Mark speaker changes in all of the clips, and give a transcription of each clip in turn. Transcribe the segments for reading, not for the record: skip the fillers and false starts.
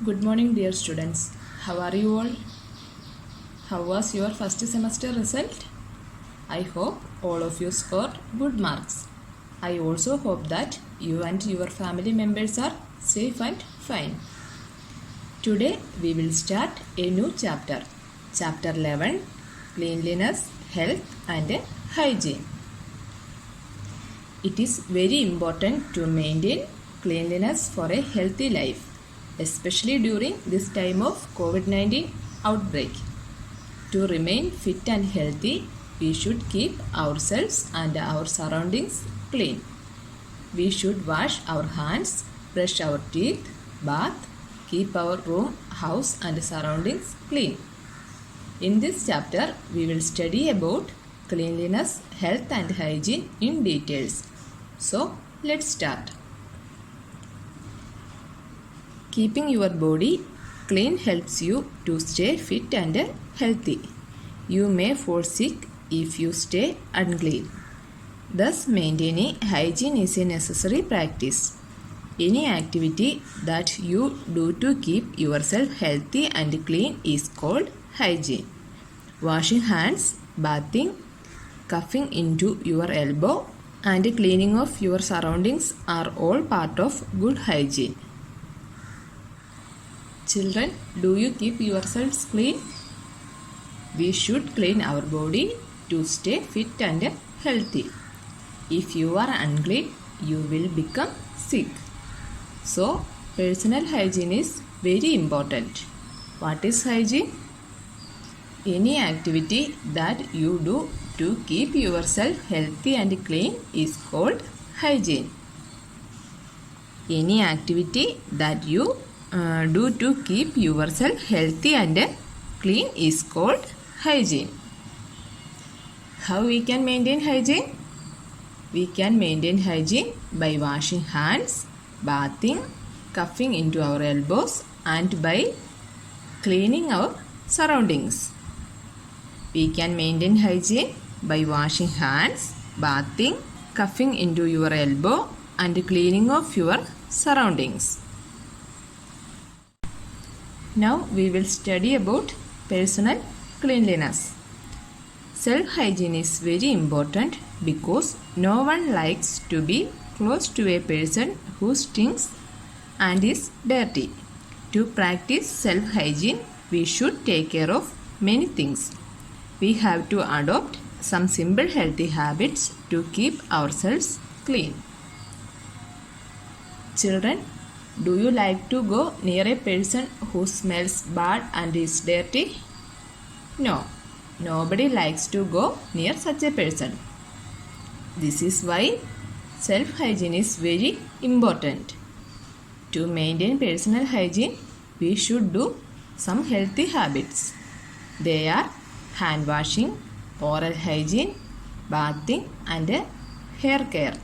Speaker 1: Good morning, dear students. How are you all? How was your first semester result? I hope all of you scored good marks. I also hope that you and your family members are safe and fine. Today we will start a new chapter. Chapter 11, Cleanliness, Health and Hygiene. It is very important to maintain cleanliness for a healthy life, especially during this time of COVID-19 outbreak. To remain fit and healthy, we should keep ourselves and our surroundings clean. We should wash our hands, brush our teeth, bath, keep our room, house and surroundings clean. In this chapter, we will study about cleanliness, health and hygiene in details. So, let's start. Keeping your body clean helps you to stay fit and healthy. You may fall sick if you stay unclean. Thus, maintaining hygiene is a necessary practice. Any activity that you do to keep yourself healthy and clean is called hygiene. Washing hands, bathing, cuffing into your elbow, and cleaning of your surroundings are all part of good hygiene. Children, do you keep yourselves clean? We should clean our body to stay fit and healthy. If you are unclean, you will become sick. So, personal hygiene is very important. What is hygiene? Any activity that you do to keep yourself healthy and clean is called hygiene. Any activity that you do to keep yourself healthy and clean is called hygiene. How we can maintain hygiene? We can maintain hygiene by washing hands, bathing, cuffing into our elbows and by cleaning our surroundings. We can maintain hygiene by washing hands, bathing, cuffing into your elbow and cleaning of your surroundings. Now we will study about personal cleanliness. Self-hygiene is very important because no one likes to be close to a person who stinks and is dirty. To practice self-hygiene, we should take care of many things. We have to adopt some simple healthy habits to keep ourselves clean. Children, do you like to go near a person who smells bad and is dirty? No, nobody likes to go near such a person. This is why self-hygiene is very important. To maintain personal hygiene, we should do some healthy habits. They are hand washing, oral hygiene, bathing and hair care.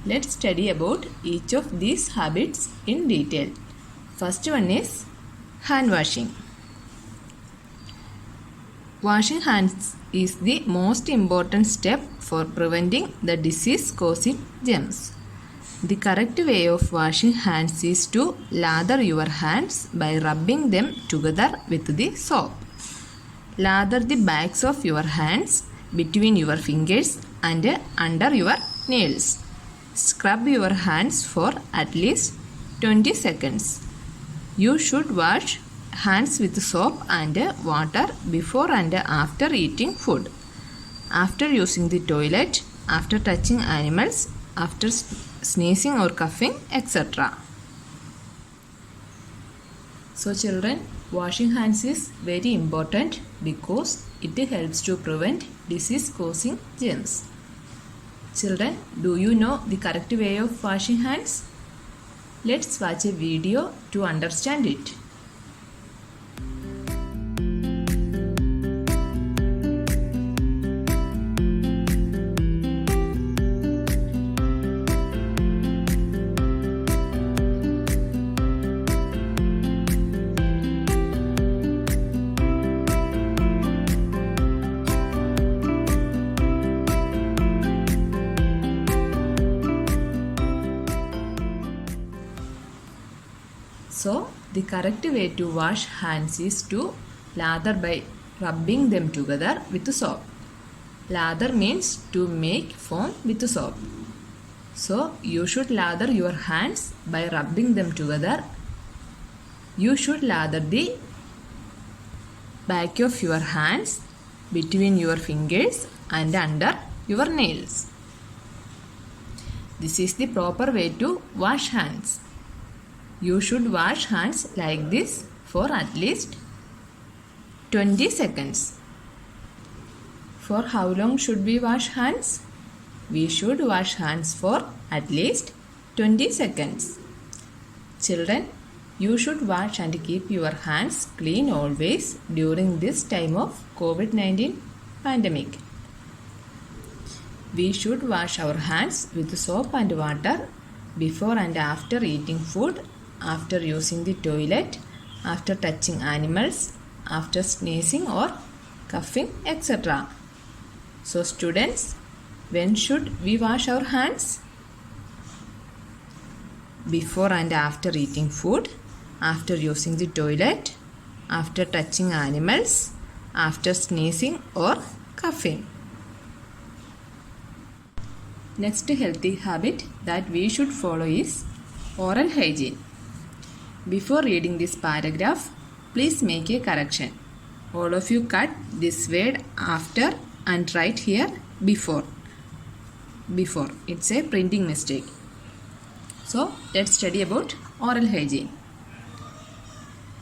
Speaker 1: Let's study about each of these habits in detail. First one is hand washing. Washing hands is the most important step for preventing the disease-causing germs. The correct way of washing hands is to lather your hands by rubbing them together with the soap. Lather the backs of your hands between your fingers and under your nails. Scrub your hands for at least 20 seconds. You should wash hands with soap and water before and after eating food, after using the toilet, after touching animals, after sneezing or coughing, etc. So children, washing hands is very important because it helps to prevent disease-causing germs. Children, do you know the correct way of washing hands? Let's watch a video to understand it. So the correct way to wash hands is to lather by rubbing them together with soap. Lather means to make foam with soap. So you should lather your hands by rubbing them together. You should lather the back of your hands between your fingers and under your nails. This is the proper way to wash hands. You should wash hands like this for at least 20 seconds. For how long should we wash hands? We should wash hands for at least 20 seconds. Children, you should wash and keep your hands clean always during this time of COVID-19 pandemic. We should wash our hands with soap and water before and after eating food, after using the toilet, after touching animals, after sneezing or coughing, etc. So students, when should we wash our hands? Before and after eating food, after using the toilet, after touching animals, after sneezing or coughing. Next healthy habit that we should follow is oral hygiene. Before reading this paragraph, please make a correction. All of you cut this word after and write here before. Before. It's a printing mistake. So let's study about oral hygiene.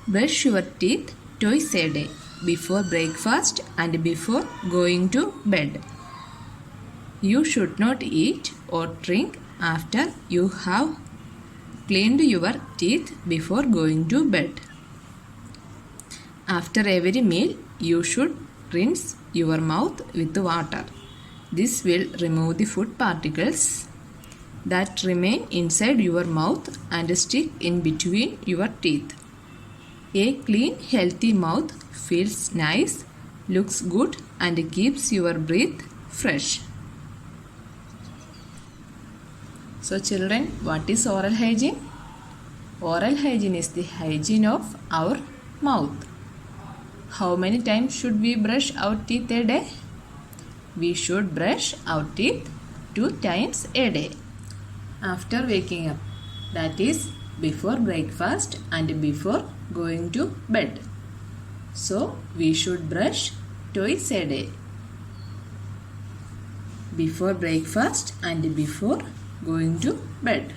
Speaker 1: Brush your teeth twice a day, before breakfast and before going to bed. You should not eat or drink after you have cleaned your teeth before going to bed. After every meal, you should rinse your mouth with water. This will remove the food particles that remain inside your mouth and stick in between your teeth. A clean, healthy mouth feels nice, looks good, and keeps your breath fresh. So children, what is oral hygiene? Oral hygiene is the hygiene of our mouth. How many times should we brush our teeth a day? We should brush our teeth 2 times a day. After waking up, that is before breakfast and before going to bed. So we should brush twice a day. Before breakfast and before going to bed.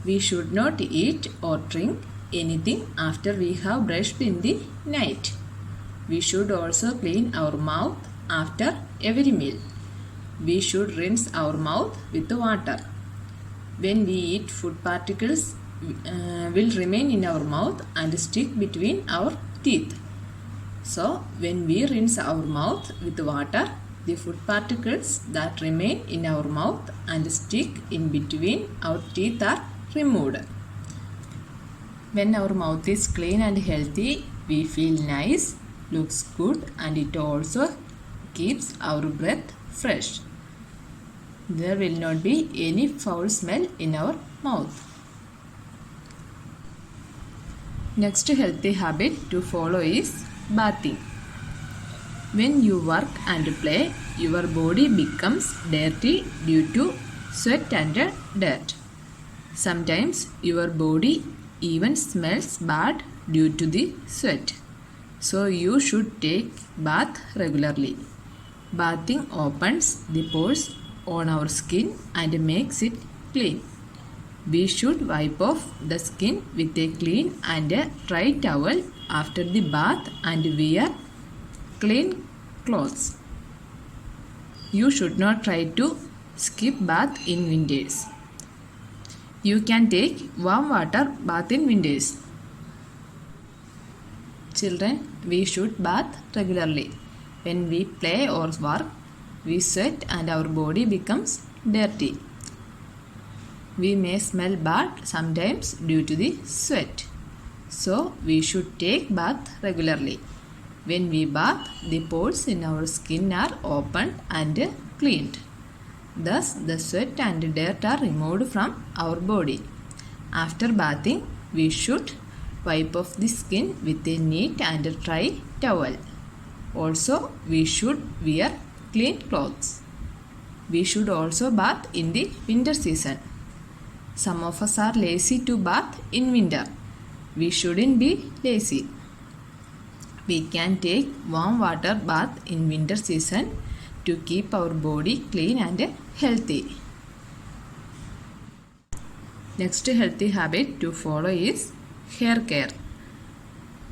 Speaker 1: We should not eat or drink anything after we have brushed in the night. We should also clean our mouth after every meal. We should rinse our mouth with water. When we eat, food particles will remain in our mouth and stick between our teeth. So when we rinse our mouth with water, the food particles that remain in our mouth and stick in between our teeth are removed. When our mouth is clean and healthy, we feel nice, looks good, and it also keeps our breath fresh. There will not be any foul smell in our mouth. Next healthy habit to follow is bathing. When you work and play, your body becomes dirty due to sweat and dirt. Sometimes your body even smells bad due to the sweat. So you should take bath regularly. Bathing opens the pores on our skin and makes it clean. We should wipe off the skin with a clean and dry towel after the bath and wear clean clothes. You should not try to skip bath in winters. You can take warm water bath in winters. Children, we should bath regularly. When we play or work, we sweat and our body becomes dirty. We may smell bad sometimes due to the sweat. So we should take bath regularly. When we bath, the pores in our skin are opened and cleaned. Thus, the sweat and dirt are removed from our body. After bathing, we should wipe off the skin with a neat and dry towel. Also, we should wear clean clothes. We should also bath in the winter season. Some of us are lazy to bath in winter. We shouldn't be lazy. We can take warm water bath in winter season to keep our body clean and healthy. Next healthy habit to follow is hair care.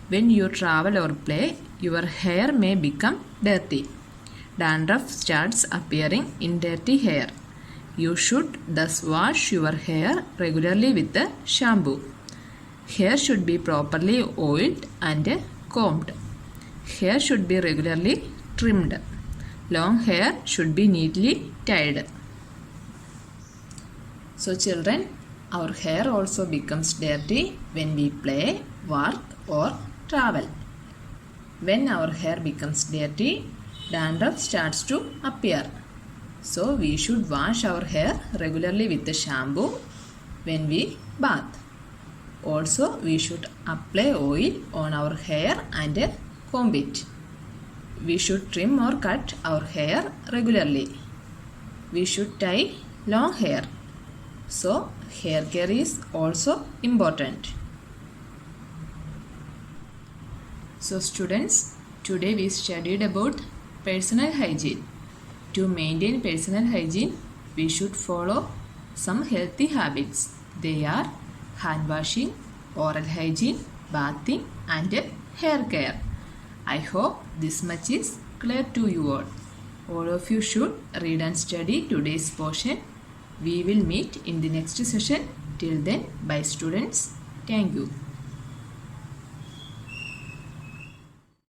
Speaker 1: When you travel or play, your hair may become dirty. Dandruff starts appearing in dirty hair. You should thus wash your hair regularly with a shampoo. Hair should be properly oiled and combed. Hair should be regularly trimmed. Long hair should be neatly tied. So children, our hair also becomes dirty when we play, work or travel. When our hair becomes dirty, dandruff starts to appear. So we should wash our hair regularly with the shampoo when we bath. Also, we should apply oil on our hair and comb it. We should trim or cut our hair regularly. We should tie long hair. So, hair care is also important. So students, today we studied about personal hygiene. To maintain personal hygiene, we should follow some healthy habits. They are hand washing, oral hygiene, bathing and hair care. I hope this much is clear to you all. All of you should read and study today's portion. We will meet in the next session. Till then, bye students. Thank you.